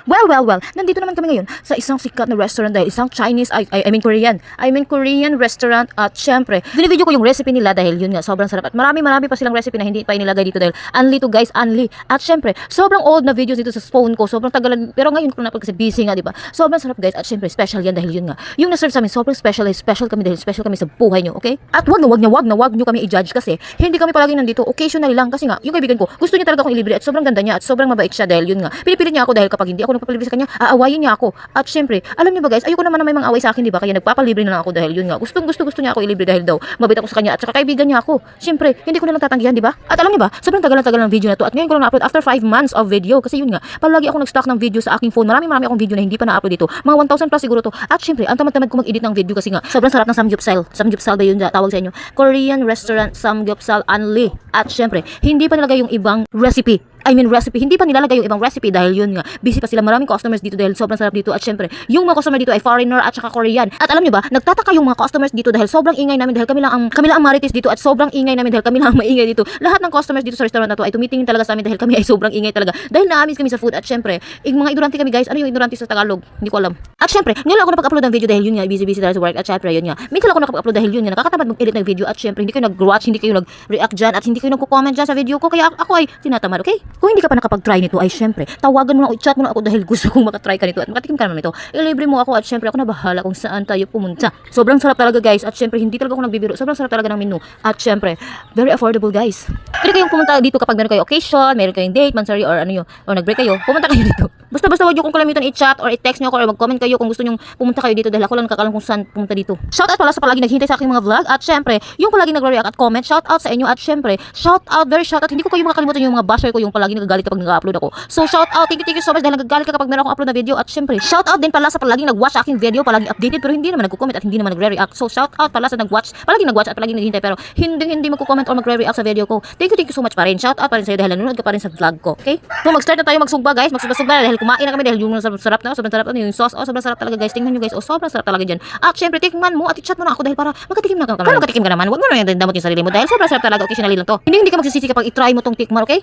Well. Nandito naman kami ngayon sa isang sikat na restaurant dahil isang Chinese, I mean Korean restaurant at syempre, video ko yung recipe nila dahil yun nga, sobrang sarap at marami pa silang recipe na hindi pa inilagay dito dahil only to guys, only. At syempre, sobrang old na videos dito sa phone ko, sobrang tagalan, pero ngayon ko na kasi busy nga, diba? Sobrang sarap guys at syempre, special yan dahil yun nga. Yung na-serve sa amin, sobrang special kami dahil special kami sa buhay nyo, okay? At wag nyo kami i-judge kasi hindi kami palagi nandito, occasionally lang kasi nga, yung kaibigan ko, gusto niya talaga akong ilibre at sobrang ganda niya at sobrang mabait siya dahil yun nga. Pinipilit niya ako dahil kapag hindi ako nagpapalibre sa kanya, aawayin niya ako. At syempre, alam niyo ba guys, ayoko naman na may mga away sa akin, di ba? Kaya nagpapalibre na lang ako dahil yun nga. Gusto niya ako ilibre dahil daw mabait ako sa kanya at saka kaibigan niya ako. Syempre, hindi ko na lang tatanggihan, di ba? At alam niyo ba, sobrang tagal ng video na to at ngayon ko lang na-upload after 5 months of video kasi yun nga, palagi ako nag-stock ng video sa aking phone. Marami akong video na hindi pa na-upload dito. Mga 1,000 plus siguro to. At syempre, ang tamad-tamad ko mag-edit ng video kasi nga, sobrang sarap ng samgyeopsal. Samgyeopsal ba yun tawag sa inyo? Korean restaurant samgyeopsal only. At syempre, hindi pa nilagay yung ibang recipe. Hindi pa nilalagay yung ibang recipe dahil yun nga, busy pa sila, maraming customers dito dahil sobrang sarap dito at syempre, yung mga customer dito ay foreigner at saka Korean. At alam niyo ba, nagtataka yung mga customers dito dahil sobrang ingay namin dahil kami lang ang marites dito at sobrang ingay namin dahil kami lang ang maingay dito. Lahat ng customers dito sa restaurant na to ay tumitingin talaga sa amin dahil kami ay sobrang ingay talaga. Dahil naamis kami sa food at syempre, yung mga ignorante kami guys, ano yung ignorante sa Tagalog? Hindi ko alam. At syempre, ngayon lang ako napag-upload ng video dahil yun nga, busy dahil sa work at syempre yun nga. Minsan ako nakapag-upload dahil yun nga, nakakatamad mag-edit ng video at syempre, hindi kayo nag-watch, hindi kayo nag-react dyan at hindi kayo nagko-comment dyan sa video ko kaya ako ay tinatamad, okay? Kung hindi ka pa nakapag-try nito ay syempre, tawagan mo na o i-chat mo na ako dahil gusto kong makatry ka nito at makatikim ka naman nito. Ilibre mo ako at syempre ako na bahala kung saan tayo pumunta. Sobrang sarap talaga guys at syempre hindi talaga ako nagbibiro. Sobrang sarap talaga ng menu at syempre very affordable guys. Pwede kayong pumunta dito kapag meron kayo occasion, meron kayong date, mansari or ano yun, or nag-break kayo, pumunta kayo dito. Basta wag niyo kong kalamitan i-chat or i-text niyo ako or mag-comment kayo kung gusto niyo pumunta kayo dito dahil ako lang nakakalam kung saan pumunta dito. Shout out pala sa palagi naghihintay sa aking mga vlog at syempre, yung palagi nagre-react at comment, shout out sa inyo at syempre, shout out hindi ko kayo makakalimutan yung mga basher ko yung palagi nagagalit kapag nag-upload ako. So shout out, thank you so much dahil nagagalit ka kapag meron akong upload na video at syempre, shout out din pala sa palagi nag-watch sa aking video, palagi updated pero hindi naman nagko-comment at hindi naman nagre-react. So shout out pala sa palagi nag-watch at palagi naghihintay pero hindi magko-comment or magre-react sa video ko. Thank you so much pa rin. Shout out pa rin sa iyo dahil nanonood ka pa rin sa vlog ko. Okay? So mag-start na tayo magsugba guys, magsugba na dahil kumain na kami dahil yung sobrang sarap yung sauce, sobrang sarap talaga guys. Tingnan niyo guys, sobrang sarap talaga diyan. At syempre, tikman mo at i-chat mo na ako dahil para magkatikim na ka. Para magkatikim ka naman, wag mo na yung damot yung sarili mo dahil sobrang sarap talaga, occasionally lang to. Hindi ka magsisisi kapag i-try mo tong tikman, okay?